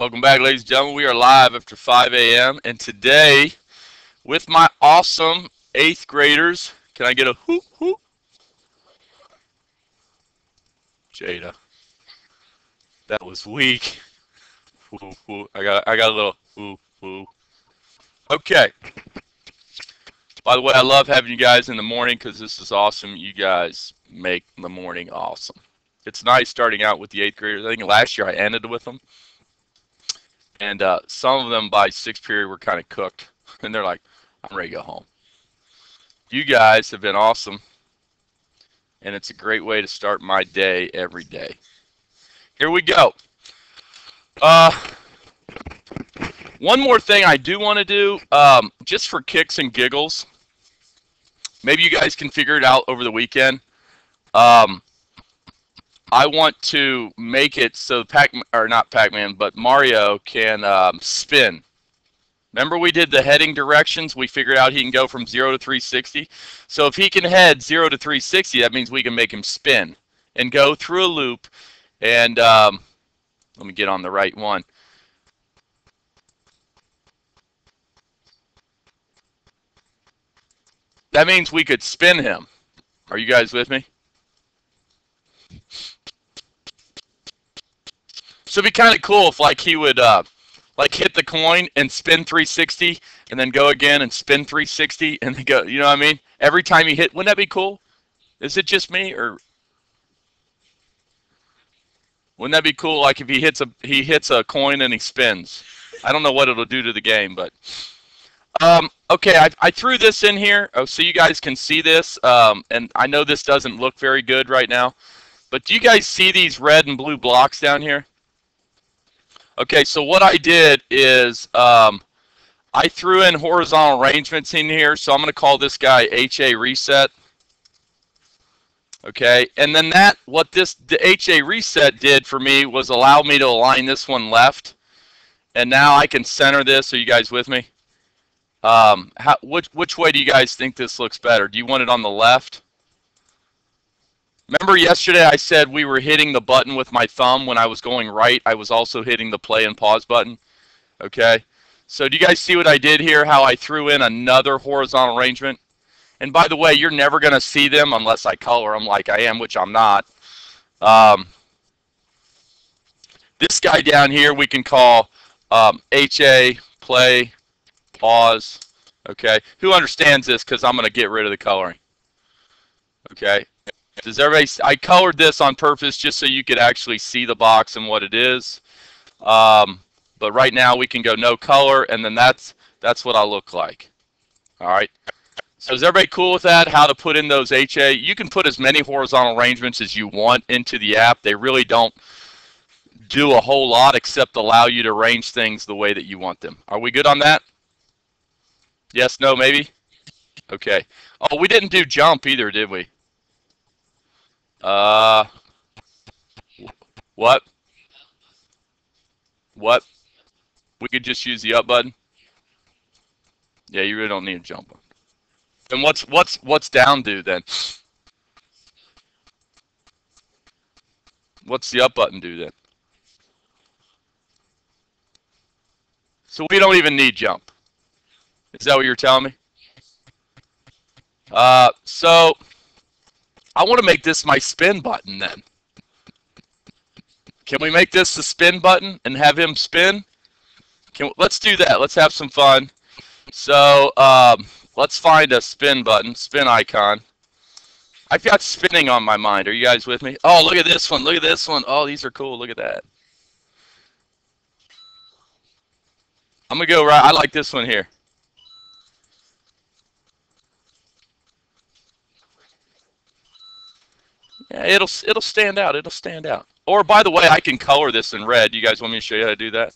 Welcome back, ladies and gentlemen. We are live after 5 a.m. and today, with my awesome 8th graders, can I get a whoop whoop? Jada, that was weak. Whoop, whoop. I got a little whoop whoop. Okay. By the way, I love having you guys in the morning because this is awesome. You guys make the morning awesome. It's nice starting out with the 8th graders. I think last year I ended with them. And some of them by 6th period were kind of cooked. And they're like, I'm ready to go home. You guys have been awesome. And it's a great way to start my day every day. Here we go. One more thing I do want to do, just for kicks and giggles. Maybe you guys can figure it out over the weekend. I want to make it so not Pac-Man, but Mario can spin. Remember we did the heading directions? We figured out he can go from 0 to 360. So if he can head 0 to 360, that means we can make him spin and go through a loop. And let me get on the right one. That means we could spin him. Are you guys with me? So it'd be kind of cool if like he would like hit the coin and spin 360 and then go again and spin 360 and then go, you know what I mean? Every time he hit, wouldn't that be cool? Is it just me, or wouldn't that be cool like if he hits a coin and he spins? I don't know what it'll do to the game, but okay, I threw this in here so you guys can see this, and I know this doesn't look very good right now, but do you guys see these red and blue blocks down here? Okay, so what I did is I threw in horizontal arrangements in here, so I'm going to call this guy HA reset. Okay, and then the HA reset did for me was allow me to align this one left, and now I can center this. Are you guys with me? Which way do you guys think this looks better? Do you want it on the left? Remember yesterday I said we were hitting the button with my thumb when I was going right. I was also hitting the play and pause button. Okay. So do you guys see what I did here? How I threw in another horizontal arrangement? And by the way, you're never going to see them unless I color them like I am, which I'm not. This guy down here we can call HA, play, pause. Okay. Who understands this? Because I'm going to get rid of the coloring. Okay. Does everybody? I colored this on purpose just so you could actually see the box and what it is. But right now we can go no color, and then that's what I look like. All right. So is everybody cool with that? How to put in those HA? You can put as many horizontal arrangements as you want into the app. They really don't do a whole lot except allow you to arrange things the way that you want them. Are we good on that? Yes, no, maybe? Okay. Oh, we didn't do jump either, did we? What? What? We could just use the up button? Yeah, you really don't need a jump button. Then what's down do then? What's the up button do then? So we don't even need jump. Is that what you're telling me? So I want to make this my spin button then. Can we make this the spin button and have him spin? Let's do that. Let's have some fun. So let's find a spin button, spin icon. I've got spinning on my mind. Are you guys with me? Oh, look at this one. Look at this one. Oh, these are cool. Look at that. I'm going to go right. I like this one here. Yeah, it'll stand out. It'll stand out. Or, by the way, I can color this in red. You guys want me to show you how to do that?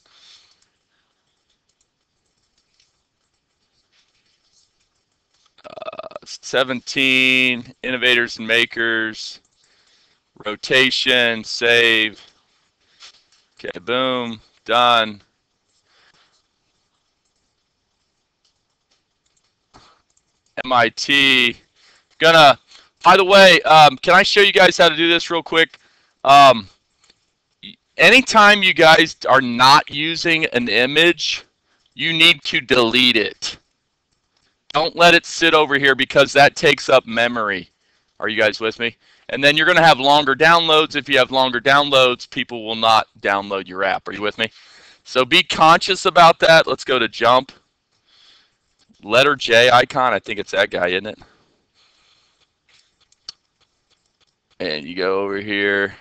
17, innovators and makers, rotation, save. Okay, boom, done. MIT. Gonna, by the way, can I show you guys how to do this real quick? Anytime you guys are not using an image, you need to delete it. Don't let it sit over here because that takes up memory. Are you guys with me? And then you're going to have longer downloads. If you have longer downloads, people will not download your app. Are you with me? So be conscious about that. Let's go to jump. Letter J icon. I think it's that guy, isn't it? And you go over here.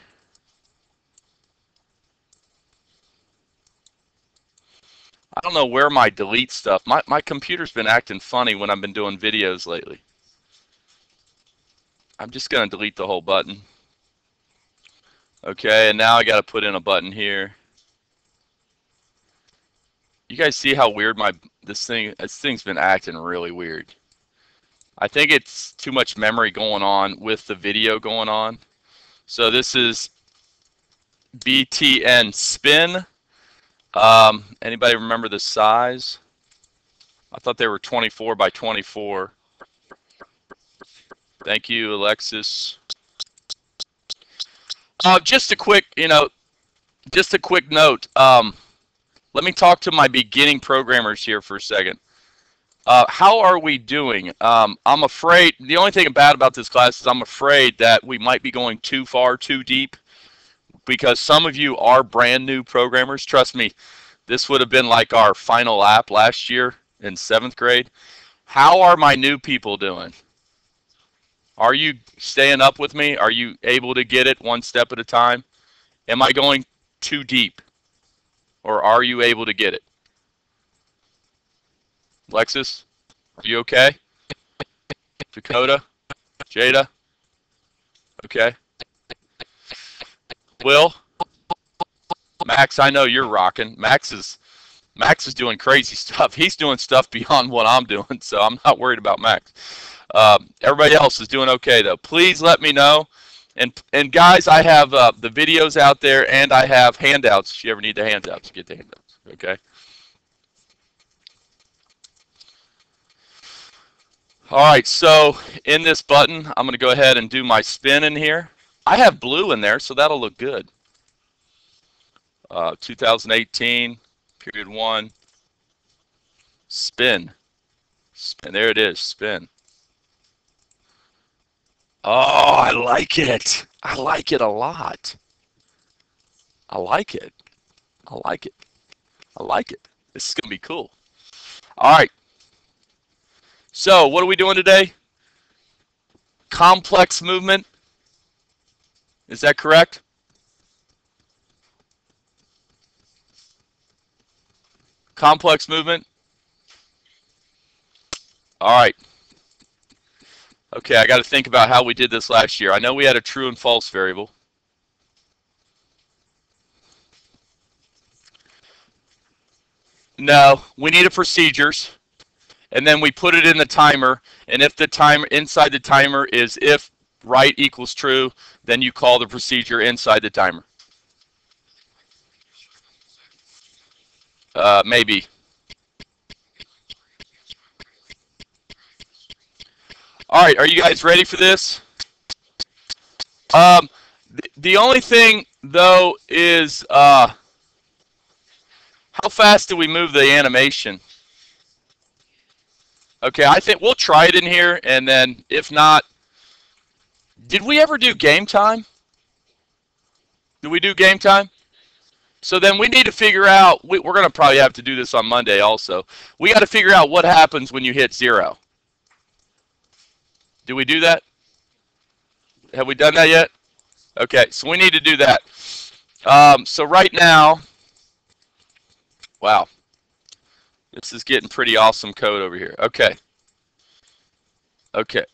I don't know where my delete stuff. My computer's been acting funny when I've been doing videos lately. I'm just going to delete the whole button. Okay, and now I got to put in a button here. You guys see how weird this thing's been acting really weird. I think it's too much memory going on with the video going on. So this is BTN spin. Anybody remember the size? I thought they were 24 by 24. Thank you, Alexis. Just a quick, just a quick note. Let me talk to my beginning programmers here for a second. How are we doing? I'm afraid, the only thing bad about this class is I'm afraid that we might be going too far, too deep, because some of you are brand new programmers. Trust me, this would have been like our final app last year in 7th grade. How are my new people doing? Are you staying up with me? Are you able to get it one step at a time? Am I going too deep? Or are you able to get it? Lexus, are you okay? Dakota? Jada? Okay. Will? Max, I know you're rocking. Max is doing crazy stuff. He's doing stuff beyond what I'm doing, so I'm not worried about Max. Everybody else is doing okay, though. Please let me know. And guys, I have the videos out there, and I have handouts. If you ever need the handouts, get the handouts. Okay. All right. So in this button, I'm going to go ahead and do my spin in here. I have blue in there, so that'll look good. 2018, period 1. Spin. Spin. There it is. Spin. Oh, I like it. I like it a lot. I like it. I like it. I like it. This is going to be cool. All right. So, what are we doing today? Complex movement. Is that correct? Complex movement. All right. Okay, I got to think about how we did this last year. I know we had a true and false variable. No, we needed procedures, and then we put it in the timer, and if the timer inside the timer is if right equals true, then you call the procedure inside the timer. Maybe. All right, are you guys ready for this? The only thing, though, is how fast do we move the animation? Okay, I think we'll try it in here, and then if not, did we ever do game time? Did we do game time? So then we need to figure out, we're going to probably have to do this on Monday also. We got to figure out what happens when you hit 0. Do we do that? Have we done that yet? Okay, so we need to do that. So right now, wow, this is getting pretty awesome code over here. Okay. Okay.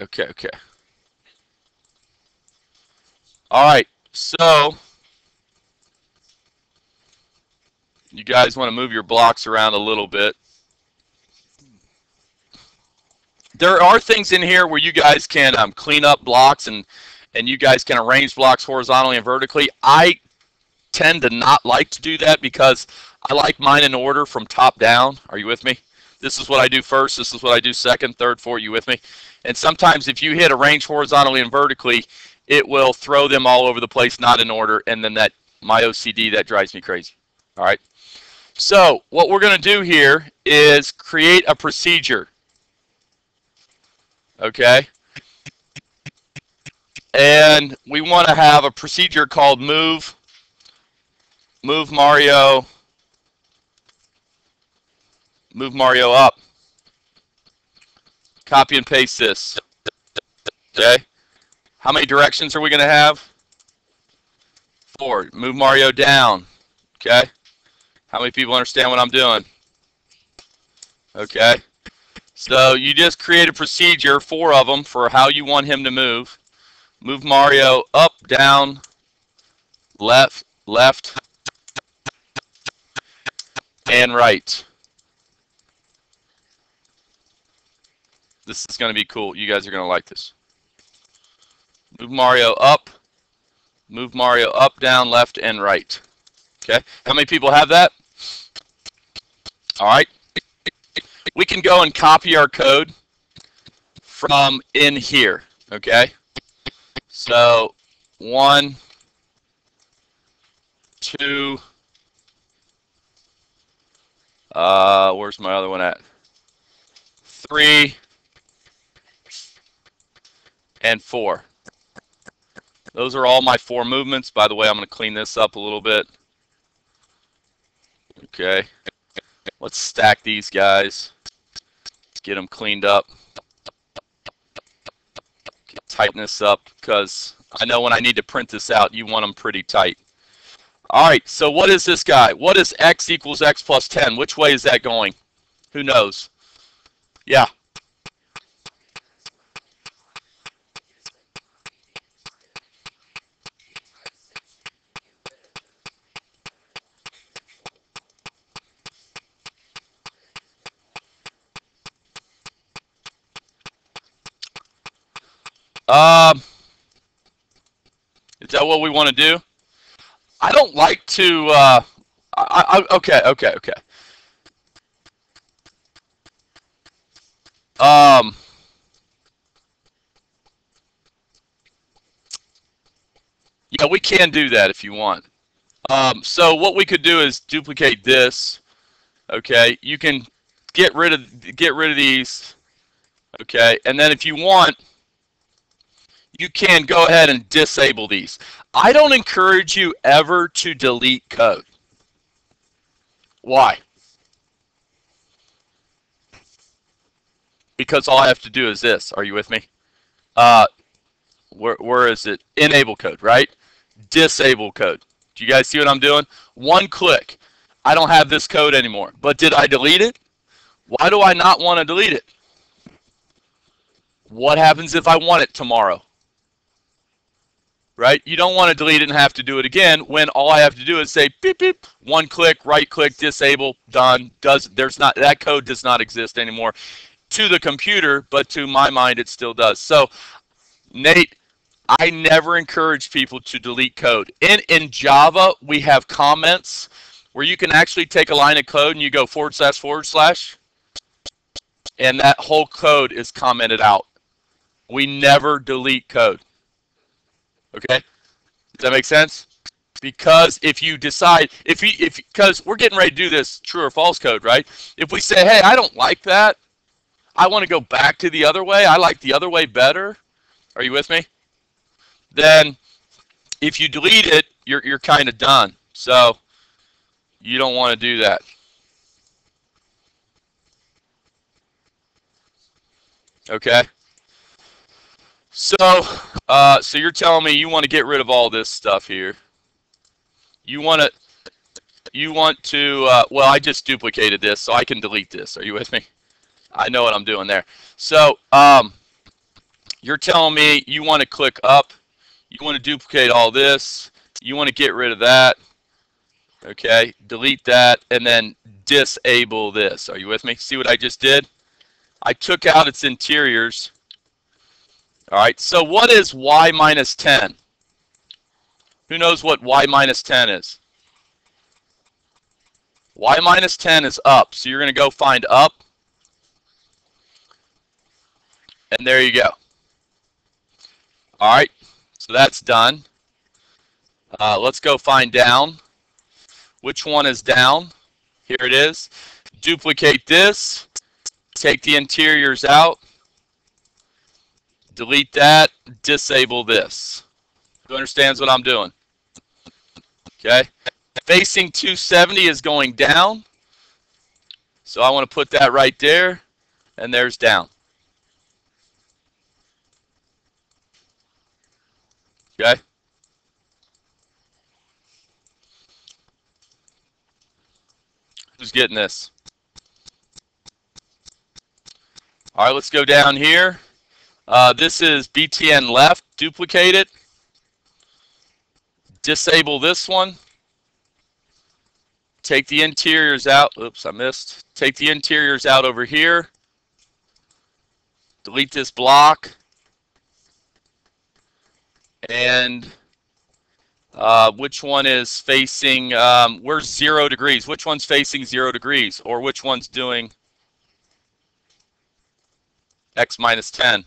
All right, so you guys want to move your blocks around a little bit. There are things in here where you guys can clean up blocks and you guys can arrange blocks horizontally and vertically. I tend to not like to do that because I like mine in order from top down. Are you with me? This is what I do first. This is what I do second, third, fourth. You with me? And sometimes if you hit arrange horizontally and vertically, it will throw them all over the place, not in order, and then that my OCD that drives me crazy. All right. So what we're going to do here is create a procedure. Okay. And we want to have a procedure called move Mario up. Copy and paste this. Okay. How many directions are we going to have? 4. Move Mario down. Okay. How many people understand what I'm doing? Okay. So you just create a procedure, 4 of them, for how you want him to move. Move Mario up, down, left, and right. This is going to be cool. You guys are going to like this. Move Mario up, down, left, and right. Okay. How many people have that? All right. We can go and copy our code from in here. Okay. So 1, 2. Where's my other one at? 3 and 4. Those are all my 4 movements. By the way, I'm going to clean this up a little bit. Okay. Let's stack these guys. Let's get them cleaned up. Tighten this up because I know when I need to print this out, you want them pretty tight. All right, so what is this guy? What is x equals x plus 10? Which way is that going? Who knows? Yeah. Is that what we want to do? I don't like to, okay. Yeah, we can do that if you want. So what we could do is duplicate this. Okay, you can get rid of these. Okay, and then if you want, you can go ahead and disable these. I don't encourage you ever to delete code. Why? Because all I have to do is this. Are you with me? Where is it? Enable code, right? Disable code. Do you guys see what I'm doing? 1 click. I don't have this code anymore. But did I delete it? Why do I not want to delete it? What happens if I want it tomorrow? Right? You don't want to delete it and have to do it again when all I have to do is say beep beep, 1 click, right click, disable, done. That code does not exist anymore to the computer, but to my mind it still does. So Nate, I never encourage people to delete code. In Java, we have comments where you can actually take a line of code and you go // and that whole code is commented out. We never delete code. Okay? Does that make sense? Because if you decide, because we're getting ready to do this true or false code, right? If we say, hey, I don't like that, I want to go back to the other way, I like the other way better, are you with me? Then if you delete it, you're kind of done. So you don't want to do that. Okay? So so you're telling me you want to get rid of all this stuff here. You want to well, I just duplicated this, so I can delete this. Are you with me? I know what I'm doing there. So you're telling me you want to click up, you want to duplicate all this, you want to get rid of that, okay, delete that, and then disable this. Are you with me? See what I just did? I took out its interiors. All right, so what is y minus 10? Who knows what y minus 10 is? Y minus 10 is up, so you're going to go find up, and there you go. All right, so that's done. Let's go find down. Which one is down? Here it is. Duplicate this. Take the interiors out. Delete that. Disable this. Who understands what I'm doing? Okay. Facing 270 is going down. So I want to put that right there. And there's down. Okay. Who's getting this? All right, let's go down here. This is BTN left. Duplicate it. Disable this one. Take the interiors out. Oops, I missed. Take the interiors out over here. Delete this block. And which one is facing, where's 0 degrees? Which one's facing 0 degrees? Or which one's doing x minus 10?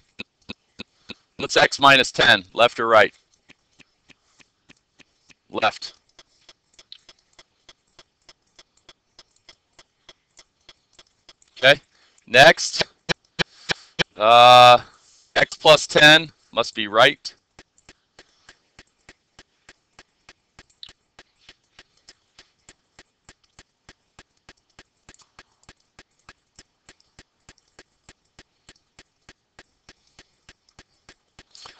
What's x minus 10? Left or right? Left. Okay. Next. X plus 10 must be right.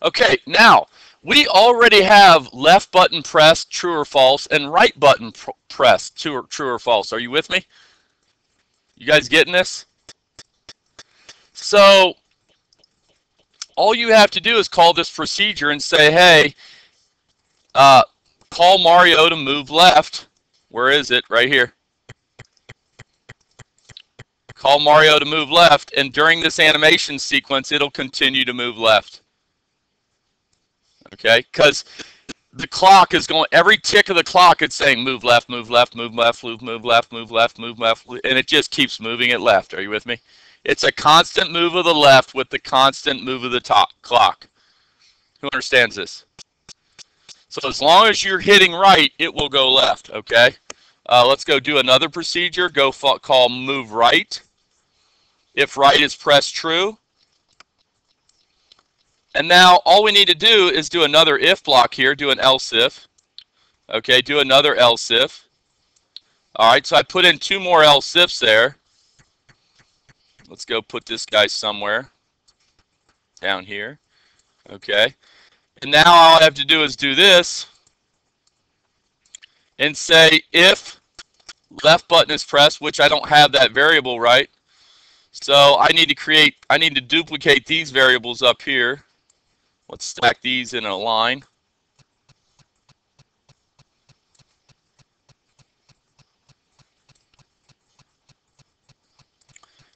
Okay, now, we already have left button pressed, true or false, and right button pressed, true or false. Are you with me? You guys getting this? So, all you have to do is call this procedure and say, hey, call Mario to move left. Where is it? Right here. Call Mario to move left, and during this animation sequence, it'll continue to move left. Okay, because the clock is going, every tick of the clock, it's saying move left, move left, move left, move left, move left, move left, and it just keeps moving it left. Are you with me? It's a constant move of the left with the constant move of the top clock. Who understands this? So as long as you're hitting right, it will go left, okay? Let's go do another procedure. Go call move right. If right is pressed true. And now all we need to do is do another if block here, do an else if. Okay, do another else if. All right, so I put in 2 more else ifs there. Let's go put this guy somewhere down here. Okay, and now all I have to do is do this and say if left button is pressed, which I don't have that variable right. So I need to duplicate these variables up here. Let's stack these in a line.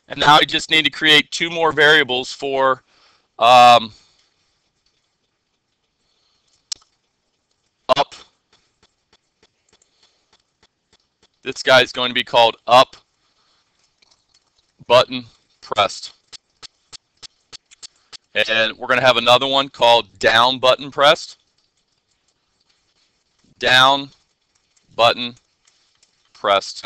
And now I just need to create 2 more variables for up. This guy is going to be called up button pressed. And we're going to have another one called down button pressed. Down button pressed.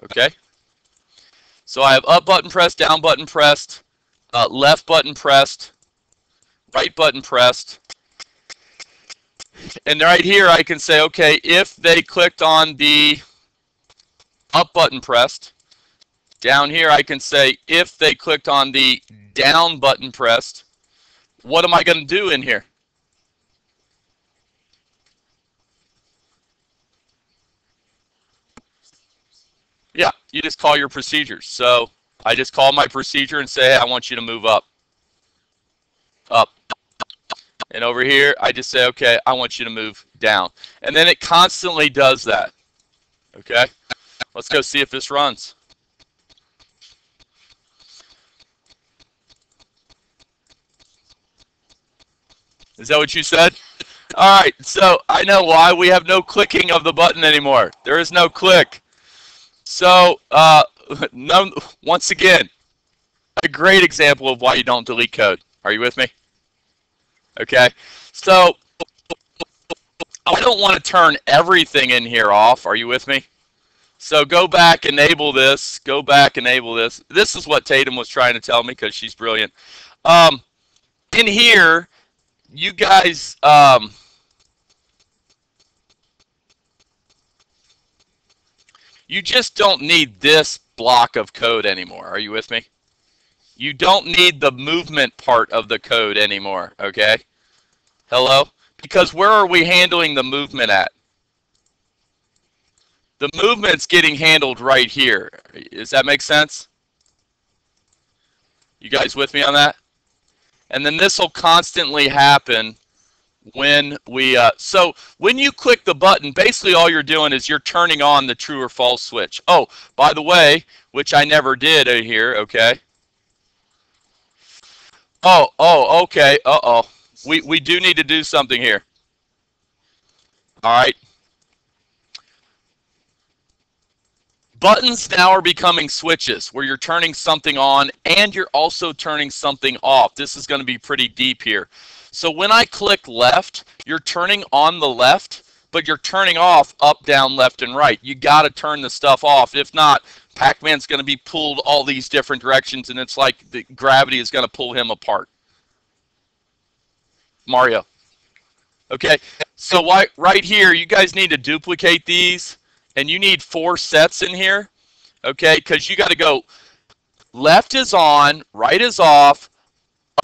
Okay. So I have up button pressed, down button pressed, left button pressed, right button pressed. And right here I can say, okay, if they clicked on the up button pressed, down here I can say if they clicked on the down button pressed, what am I going to do in here? Yeah, you just call your procedures. So I just call my procedure and say, hey, I want you to move up. Up. And over here, I just say, okay, I want you to move down. And then it constantly does that. Okay? Let's go see if this runs. Is that what you said? All right, so I know why we have no clicking of the button anymore. There is no click. So, once again, a great example of why you don't delete code. Are you with me? Okay. So I don't want to turn everything in here off. Are you with me? So go back, enable this. Go back, enable this. This is what Tatum was trying to tell me because she's brilliant. In here, you guys, you just don't need this block of code anymore. Are you with me? You don't need the movement part of the code anymore, okay? Hello? Because where are we handling the movement at? The movement's getting handled right here. Does that make sense? You guys with me on that? And then this will constantly happen when we, so when you click the button, basically all you're doing is you're turning on the true or false switch. Oh, by the way, which I never did here, okay? Oh, okay, uh-oh. We do need to do something here. All right. Buttons now are becoming switches where you're turning something on and you're also turning something off. This is going to be pretty deep here. So when I click left, you're turning on the left, but you're turning off up, down, left, and right. You got to turn the stuff off. If not, Pac-Man's going to be pulled all these different directions, and it's like the gravity is going to pull him apart. Mario. Okay, so right here, you guys need to duplicate these, and you need 4 sets in here, okay, because you got to go left is on, right is off,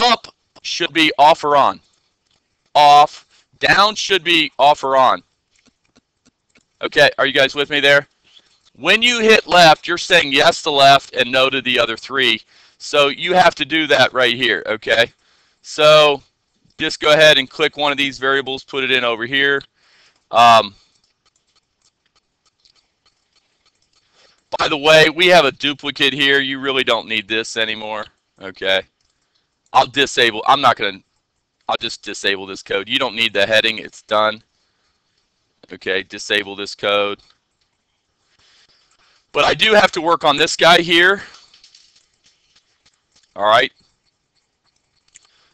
up should be off or on, off, down should be off or on. Okay, are you guys with me there? When you hit left, you're saying yes to left and no to the other 3. So you have to do that right here, okay? So just go ahead and click one of these variables, put it in over here. By the way, we have a duplicate here. You really don't need this anymore, okay? I'll just disable this code. You don't need the heading. It's done. Okay, disable this code. But I do have to work on this guy here. All right.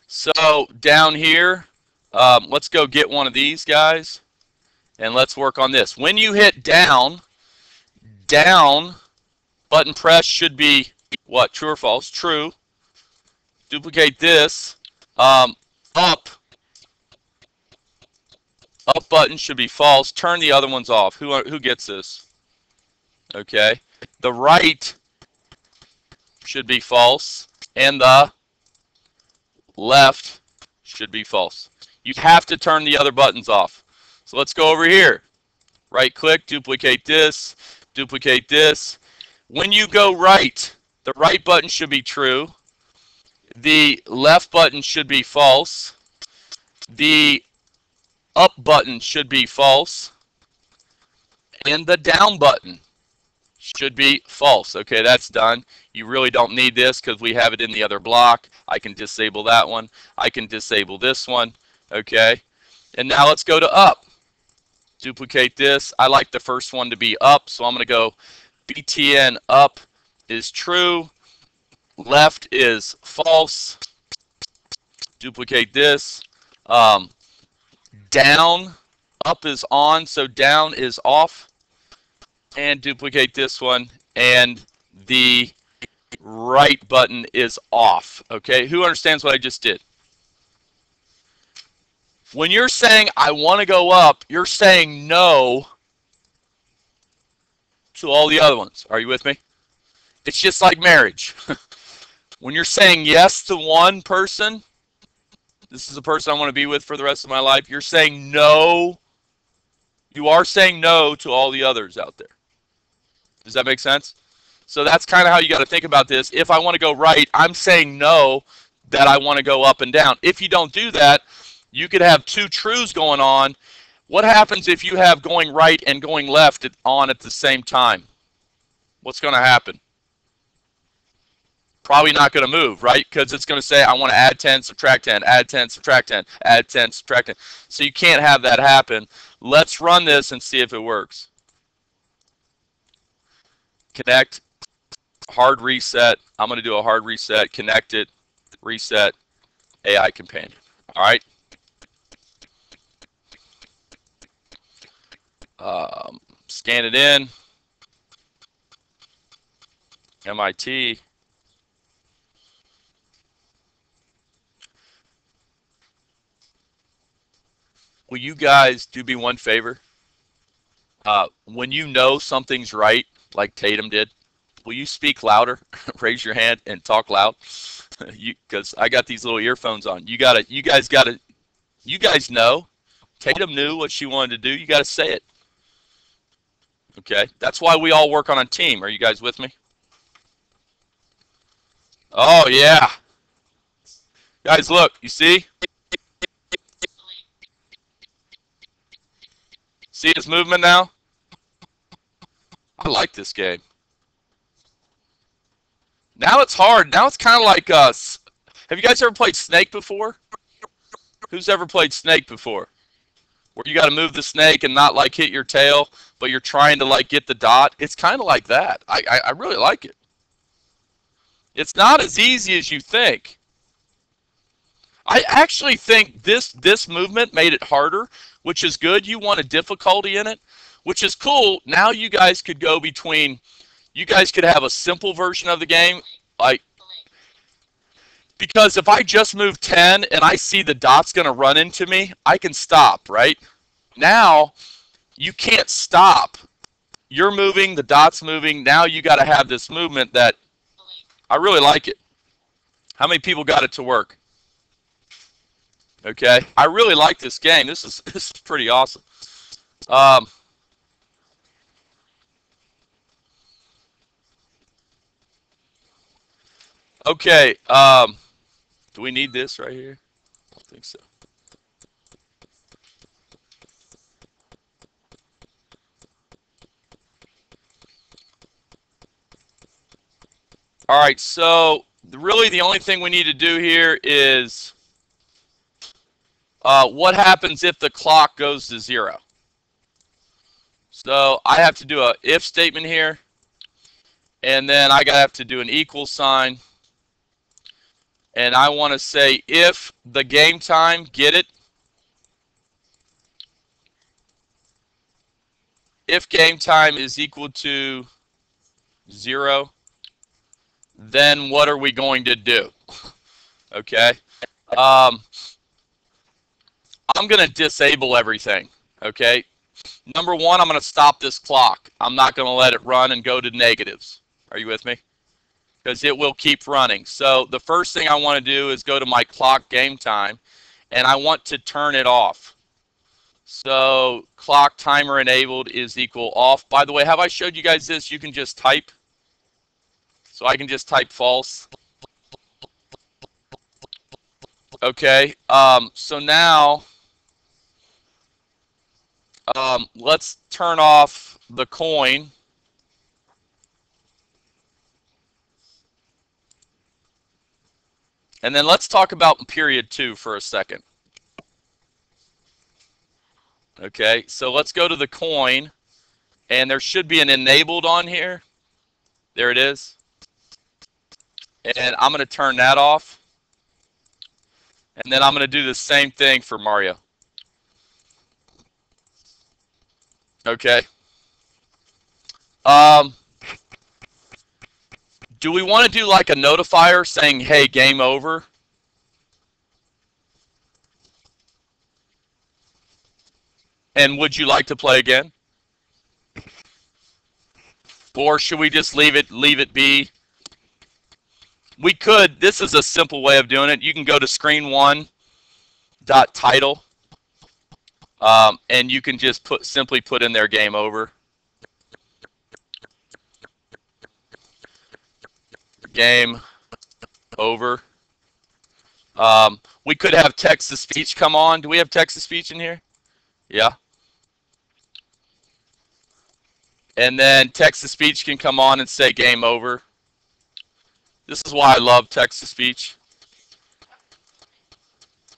So down here, let's go get one of these guys, and let's work on this. When you hit down, button press should be what? True or false? True. Duplicate this. Up button should be false. Turn the other ones off. Who gets this? Okay. The right should be false, and the left should be false. You have to turn the other buttons off. So let's go over here. Right click, duplicate this, duplicate this. When you go right, the right button should be true. The left button should be false. The up button should be false. And the down button should be false. Okay, that's done. You really don't need this because we have it in the other block. I can disable that one. I can disable this one. Okay, and now let's go to up. Duplicate this. I like the first one to be up, so I'm going to go btn up is true. Left is false. Duplicate this. Down, up is on, so down is off. And duplicate this one, and the right button is off. Okay, who understands what I just did? When you're saying I want to go up, you're saying no to all the other ones. Are you with me? It's just like marriage. When you're saying yes to one person, this is the person I want to be with for the rest of my life, you're saying no. You are saying no to all the others out there. Does that make sense? So that's kind of how you got to think about this. If I want to go right, I'm saying no that I want to go up and down. If you don't do that, you could have 2 trues going on. What happens if you have going right and going left on at the same time? What's going to happen? Probably not going to move, right? Because it's going to say, I want to add 10, subtract 10, add 10, subtract 10, add 10, subtract 10. So you can't have that happen. Let's run this and see if it works. Connect, hard reset. I'm going to do a hard reset. Connect it, reset, AI companion. All right. Scan it in. MIT. Will you guys do me one favor? When you know something's right, like Tatum did, will you speak louder? Raise your hand and talk loud. Because I got these little earphones on. You guys know. Tatum knew what she wanted to do. You got to say it. Okay, that's why we all work on a team. Are you guys with me? Oh yeah, guys, look. You see? See his movement now? I like this game. Now it's hard. Now it's kind of like us. Have you guys ever played Snake before? Who's ever played Snake before? Where you got to move the snake and not like hit your tail, but you're trying to like get the dot. It's kind of like that. I really like it. It's not as easy as you think. I actually think this movement made it harder, which is good. You want a difficulty in it, which is cool. Now you guys could go between, you guys could have a simple version of the game, like, because if I just move 10 and I see the dot's going to run into me, I can stop, right? Now, you can't stop. You're moving, the dot's moving. Now you got to have this movement that I really like it. How many people got it to work? Okay, I really like this game. This is pretty awesome. Okay, do we need this right here? I don't think so. All right, so really the only thing we need to do here is what happens if the clock goes to 0? So I have to do a if statement here, and then I have to do an equal sign, and I want to say if the game time, get it? If game time is equal to 0, then what are we going to do? Okay. I'm going to disable everything. Okay. Number one, I'm going to stop this clock. I'm not going to let it run and go to negatives. Are you with me? Because it will keep running. So the first thing I want to do is go to my clock game time, and I want to turn it off. So clock timer enabled is equal off. By the way, have I showed you guys this? You can just type. So I can just type false. Okay, so now let's turn off the coin. And then let's talk about period 2 for a second. Okay, so let's go to the coin, and there should be an enabled on here. There it is. And I'm going to turn that off. And then I'm going to do the same thing for Mario. Okay. Do we want to do like a notifier saying, hey, game over? And would you like to play again? Or should we just leave it be? We could. This is a simple way of doing it. You can go to screen1.title, and you can just simply put in there game over. Game over. We could have text to speech come on. Do we have text to speech in here? Yeah. And then text to speech can come on and say game over. This is why I love text to speech.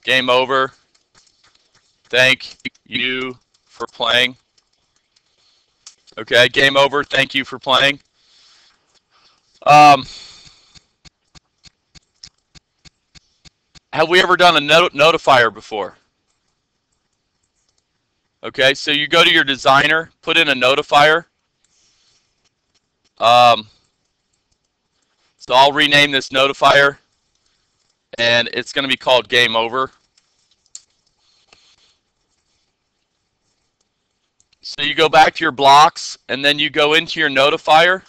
Game over. Thank you for playing. Okay, game over. Thank you for playing. Have we ever done a notifier before? Okay, so you go to your designer, put in a notifier. So I'll rename this notifier, and it's going to be called Game Over. So you go back to your blocks, and then you go into your notifier,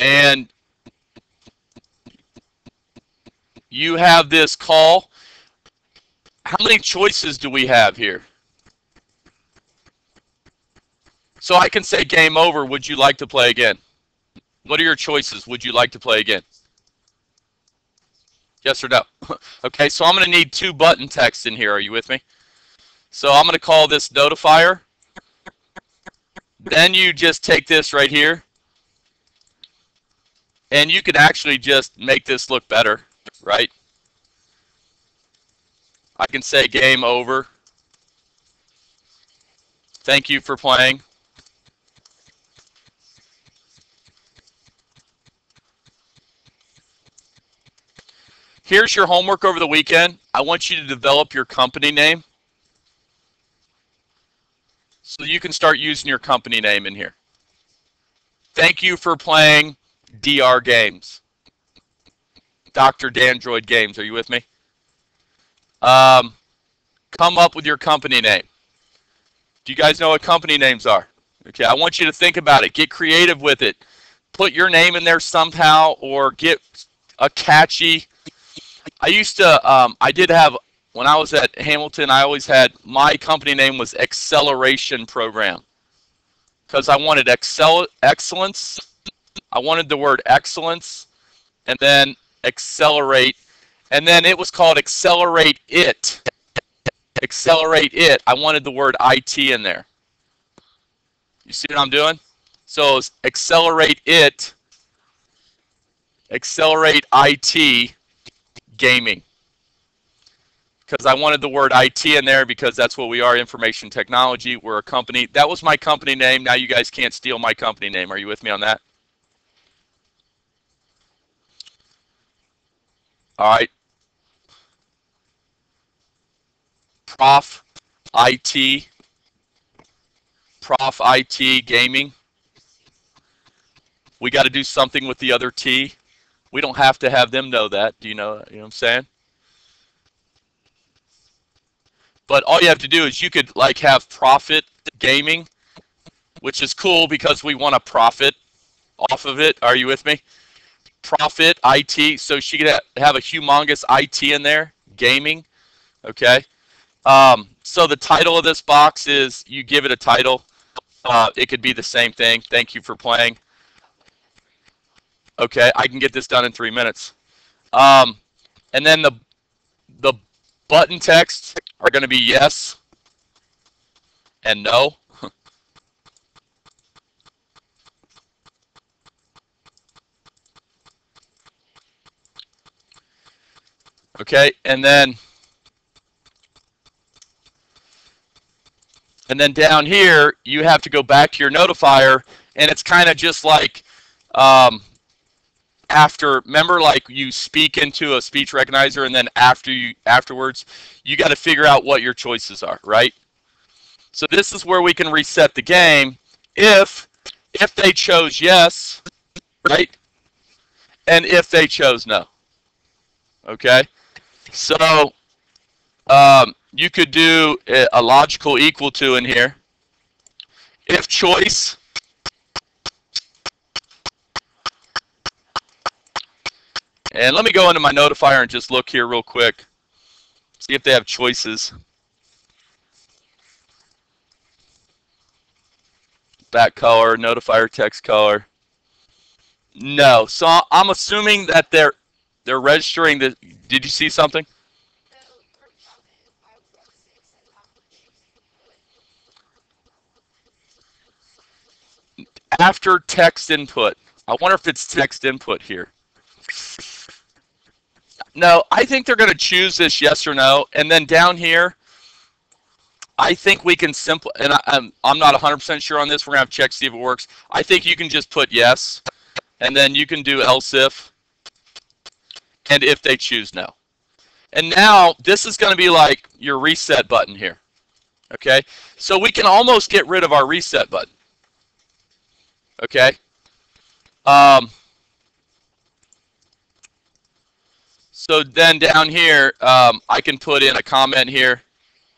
and you have this call. How many choices do we have here? So I can say game over, would you like to play again? What are your choices? Would you like to play again? Yes or no? Okay, so I'm going to need 2 button text in here. Are you with me? So I'm going to call this notifier. Then you just take this right here, and you can actually just make this look better, right? I can say game over. Thank you for playing. Here's your homework over the weekend. I want you to develop your company name so you can start using your company name in here. Thank you for playing DR Games. Dr. DANDROID Games. Are you with me? Come up with your company name. Do you guys know what company names are? Okay, I want you to think about it. Get creative with it. Put your name in there somehow, or get a catchy. I used to, I did have, when I was at Hamilton, I always had, my company name was Acceleration Program, because I wanted excellence. I wanted the word excellence, and then accelerate, and then it was called Accelerate It. Accelerate It. I wanted the word IT in there. You see what I'm doing? So it's Accelerate It, Accelerate IT, Gaming. Because I wanted the word IT in there, because that's what we are, information technology. We're a company. That was my company name. Now you guys can't steal my company name. Are you with me on that? All right. Prof IT Gaming. We got to do something with the other T. We don't have to have them know that. Do you know what I'm saying? But all you have to do is you could like have Profit Gaming, which is cool because we want to profit off of it. Are you with me? Profit IT. So she could have a humongous IT in there. Gaming. Okay. So the title of this box is, you give it a title. It could be the same thing. Thank you for playing. Okay, I can get this done in 3 minutes. And then the button text are going to be yes and no. Okay, and then down here, you have to go back to your notifier, and it's kind of just like remember, like you speak into a speech recognizer, and then afterwards, you got to figure out what your choices are, right? So this is where we can reset the game if they chose yes, right? And if they chose no. Okay? So you could do a logical equal to in here. If choice, and let me go into my notifier and just look here real quick. See if they have choices. Back color, notifier text color. No. So I'm assuming that they're registering the. Did you see something? After text input. I wonder if it's text input here. No, I think they're going to choose this yes or no, and then down here, I think we can and I'm not 100% sure on this. We're going to have to check, see if it works. I think you can just put yes, and then you can do else if, and if they choose no. And now this is going to be like your reset button here. Okay, so we can almost get rid of our reset button. Okay. So then down here, I can put in a comment here.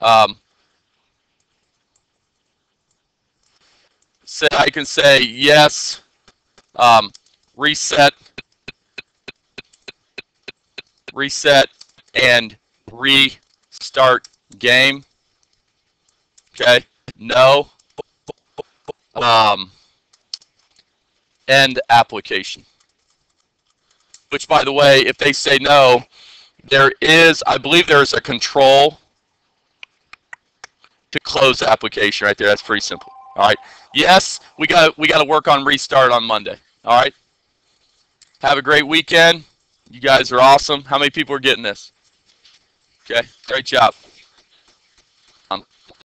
I can say yes, reset, and restart game. Okay, no, end application. Which, by the way, if they say no, I believe there is a control to close the application right there. That's pretty simple. All right. Yes, we got to work on restart on Monday. All right. Have a great weekend. You guys are awesome. How many people are getting this? Okay. Great job.